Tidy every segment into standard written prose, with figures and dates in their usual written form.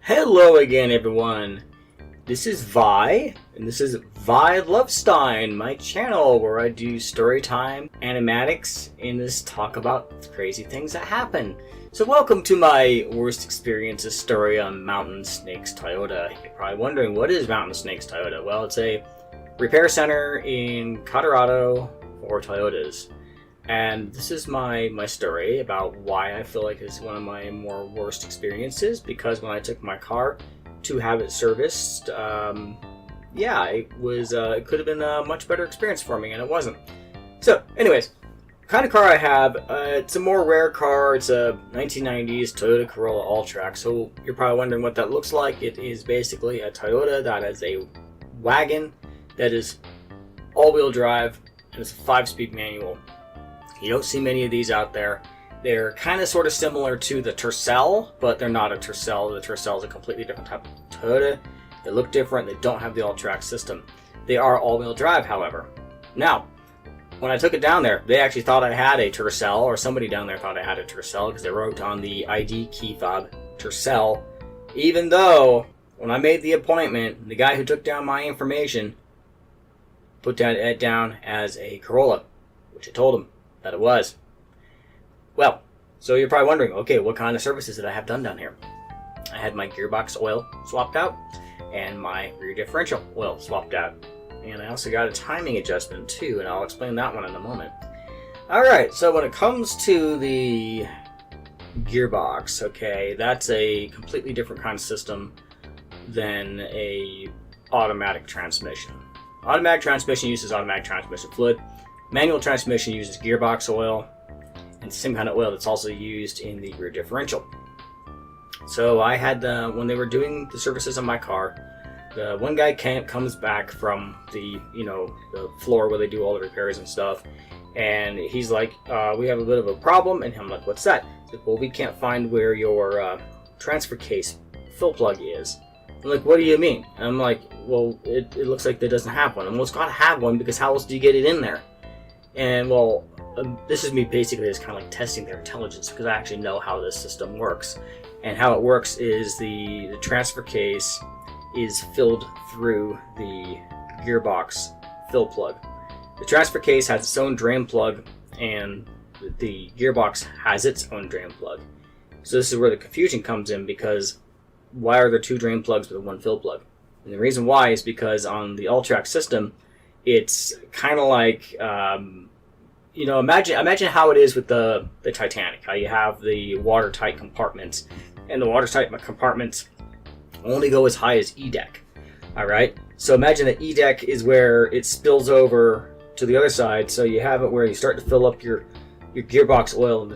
Hello again, everyone. This is Vi, and this is Vi Lovestein, my channel where I do storytime animatics and just talk about crazy things that happen. So welcome to my worst experiences story on Mountain Snakes Toyota. You're probably wondering, what is Mountain Snakes Toyota? Well, it's a repair center in Colorado for Toyotas. And this is my story about why I feel like it's one of my more worst experiences, because when I took my car to have it serviced, it could have been a much better experience for me, and it wasn't. So, anyways, the kind of car I have, it's a more rare car. It's a 1990s Toyota Corolla all-track. So you're probably wondering what that looks like. It is basically a Toyota that is a wagon that is all-wheel drive, and it's a 5-speed manual. You don't see many of these out there. They're kind of sort of similar to the Tercel, but they're not a Tercel. The Tercel is a completely different type of Toyota. They look different. They don't have the all-track system. They are all-wheel drive, however. Now, when I took it down there, they actually thought I had a Tercel, or somebody down there thought I had a Tercel, because they wrote on the ID key fob Tercel, even though when I made the appointment, the guy who took down my information put that down as a Corolla, which I told him that it was. Well, so you're probably wondering, okay, what kind of services did I have done down here? I had my gearbox oil swapped out and my rear differential oil swapped out. And I also got a timing adjustment too, and I'll explain that one in a moment. Alright, so when it comes to the gearbox, okay, that's a completely different kind of system than a automatic transmission. Automatic transmission uses automatic transmission fluid. Manual transmission uses gearbox oil, and the same kind of oil that's also used in the rear differential. So I had when they were doing the services on my car, the one guy comes back from the the floor where they do all the repairs and stuff, and he's like, we have a bit of a problem. And I'm like, what's that? He's like, well, we can't find where your transfer case fill plug is. I'm like, what do you mean? And I'm like, well, it looks like it doesn't have one. And well, it's got to have one, because how else do you get it in there? And well, this is me basically just kind of like testing their intelligence, because I actually know how this system works. And how it works is the transfer case is filled through the gearbox fill plug. The transfer case has its own drain plug, and the gearbox has its own drain plug. So this is where the confusion comes in, because why are there two drain plugs with one fill plug? And the reason why is because on the all-track system, it's kind of like, imagine how it is with the Titanic, how you have the watertight compartments, and the watertight compartments only go as high as E deck. All right, so imagine that E deck is where it spills over to the other side, so you have it where you start to fill up your gearbox oil in the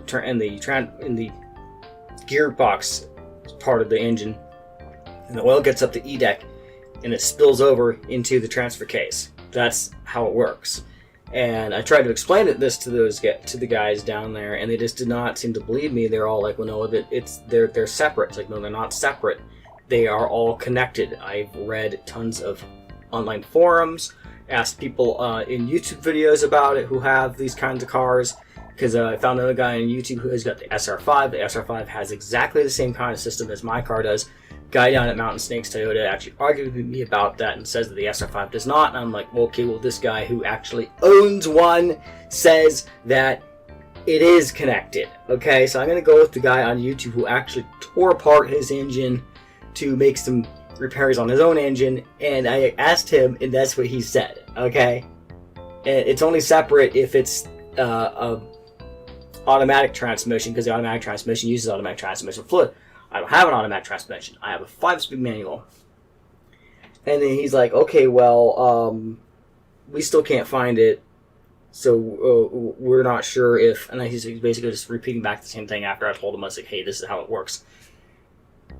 gearbox part of the engine, and the oil gets up to E deck, and it spills over into the transfer case. That's how it works. And I tried to explain this to the guys down there, and they just did not seem to believe me. They're all like, well, no, they're separate. It's like, no, they're not separate. They are all connected. I've read tons of online forums, asked people in YouTube videos about it who have these kinds of cars, because I found another guy on YouTube who has got the SR5. The SR5 has exactly the same kind of system as my car does. Guy down at Mountain Snakes Toyota actually argued with me about that and says that the SR5 does not. And I'm like, well, okay, well, this guy who actually owns one says that it is connected. Okay, so I'm going to go with the guy on YouTube who actually tore apart his engine to make some repairs on his own engine. And I asked him, and that's what he said. Okay, and it's only separate if it's a automatic transmission, because the automatic transmission uses automatic transmission fluid. I don't have an automatic transmission. I have a 5-speed manual. And then he's like, okay, well, we still can't find it, so we're not sure if... And he's basically just repeating back the same thing after I told him. I was like, hey, this is how it works.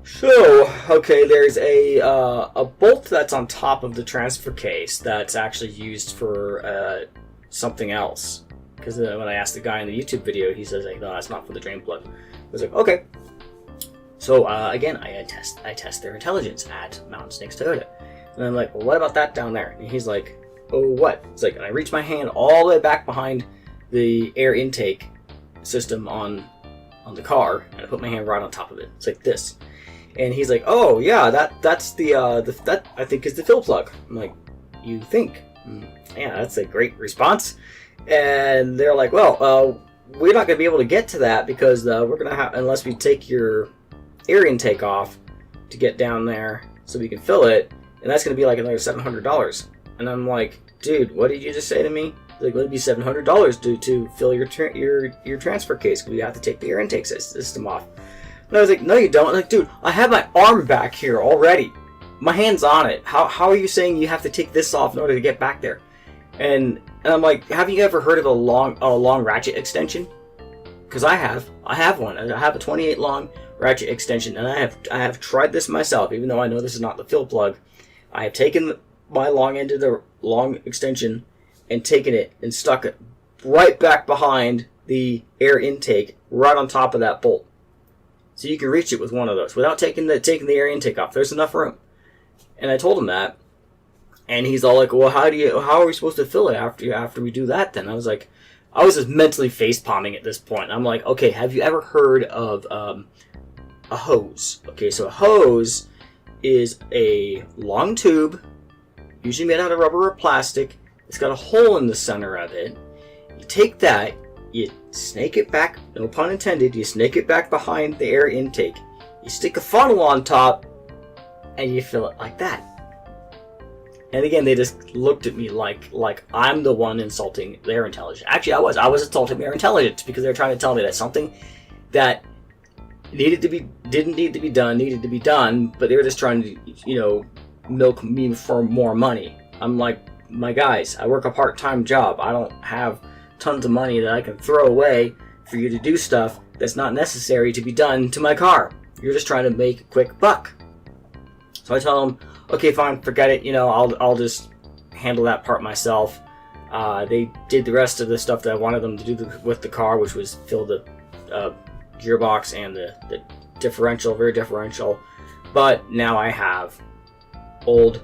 So, okay, there's a bolt that's on top of the transfer case that's actually used for something else. Because when I asked the guy in the YouTube video, he says, like, no, that's not for the drain plug. I was like, okay. So again, I test their intelligence at Mountain Snakes Toyota. And I'm like, well, what about that down there? And he's like, oh, what? It's like, and I reach my hand all the way back behind the air intake system on the car, and I put my hand right on top of it. It's like this. And he's like, oh yeah, that's that I think is the fill plug. I'm like, you think? Yeah, that's a great response. And they're like, well, we're not going to be able to get to that because we're going to have, unless we take your air intake off to get down there so we can fill it, and that's going to be like another $700. And I'm like, dude, what did you just say to me? Like, it'd be $700 to fill your transfer case because we have to take the air intake system off. And I was like, no, you don't. I'm like, dude, I have my arm back here already. My hand's on it. How are you saying you have to take this off in order to get back there? And I'm like, have you ever heard of a long ratchet extension? Because I have one. I have a 28 long ratchet extension, and I have tried this myself. Even though I know this is not the fill plug, I have taken my long end of the long extension and taken it and stuck it right back behind the air intake, right on top of that bolt, so you can reach it with one of those without taking the air intake off. There's enough room. And I told him that. And he's all like, well, how are we supposed to fill it after we do that then? I was like, I was just mentally face-palming at this point. I'm like, okay, have you ever heard of a hose? Okay, so a hose is a long tube, usually made out of rubber or plastic. It's got a hole in the center of it. You take that, you snake it back, no pun intended, you snake it back behind the air intake. You stick a funnel on top, and you fill it like that. And again, they just looked at me like I'm the one insulting their intelligence. Actually, I was insulting their intelligence because they're trying to tell me that something that didn't need to be done needed to be done, but they were just trying to, milk me for more money. I'm like, my guys, I work a part-time job. I don't have tons of money that I can throw away for you to do stuff that's not necessary to be done to my car. You're just trying to make a quick buck. So I tell them, okay, fine, forget it. I'll just handle that part myself. They did the rest of the stuff that I wanted them to do with the car, which was fill the gearbox and the differential, rear differential. But now I have old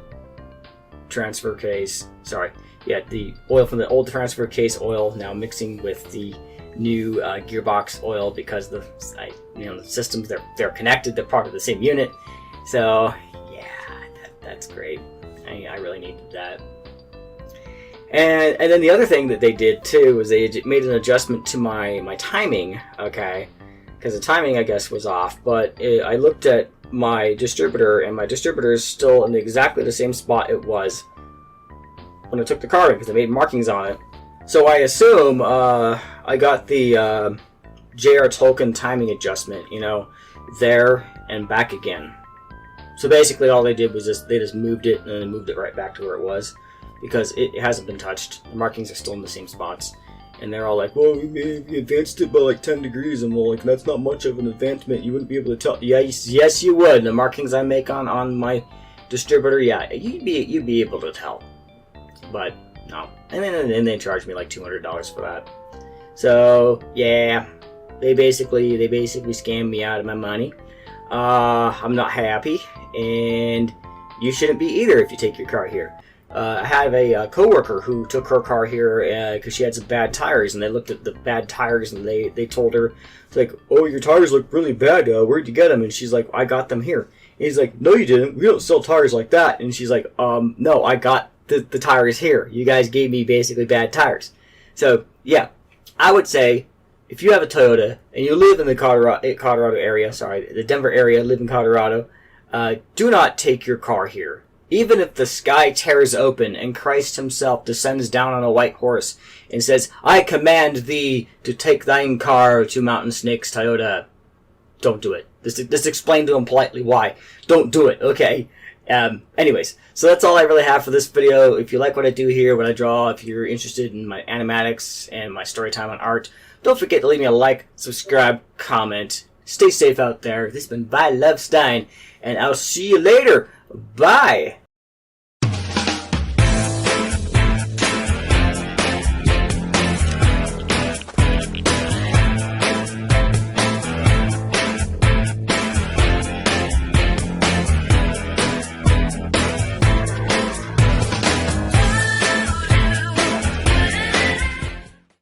transfer case. The oil from the old transfer case oil now mixing with the new gearbox oil because the systems they're connected. They're part of the same unit. So. That's great. I really needed that. And then the other thing that they did too was they made an adjustment to my timing, okay? Because the timing, I guess, was off. But I looked at my distributor, and my distributor is still in exactly the same spot it was when I took the car in, because they made markings on it. So I assume I got the J.R. Tolkien timing adjustment, there and back again. So basically all they did was they just moved it and then moved it right back to where it was because it hasn't been touched. The markings are still in the same spots. And they're all like, well, we advanced it by like 10 degrees. And well, like, that's not much of an advancement. You wouldn't be able to tell. Yeah, yes, you would. The markings I make on my distributor, yeah, you'd be able to tell. But no. And then they charged me like $200 for that. So yeah, they basically scammed me out of my money. I'm not happy, and you shouldn't be either if you take your car here. I have a coworker who took her car here because she had some bad tires, and they looked at the bad tires and they told her, it's like, oh, your tires look really bad. Where'd you get them? And she's like, I got them here. And he's like, no, you didn't. We don't sell tires like that. And she's like, no, I got the tires here. You guys gave me basically bad tires. So yeah, I would say, if you have a Toyota and you live in the Colorado area, the Denver area, live in Colorado, do not take your car here. Even if the sky tears open and Christ himself descends down on a white horse and says, I command thee to take thine car to Mountain Snakes Toyota, don't do it. Just explain to him politely why. Don't do it, okay? Anyways, so that's all I really have for this video. If you like what I do here, what I draw, if you're interested in my animatics and my story time on art, don't forget to leave me a like, subscribe, comment. Stay safe out there. This has been By Love Stein, and I'll see you later. Bye.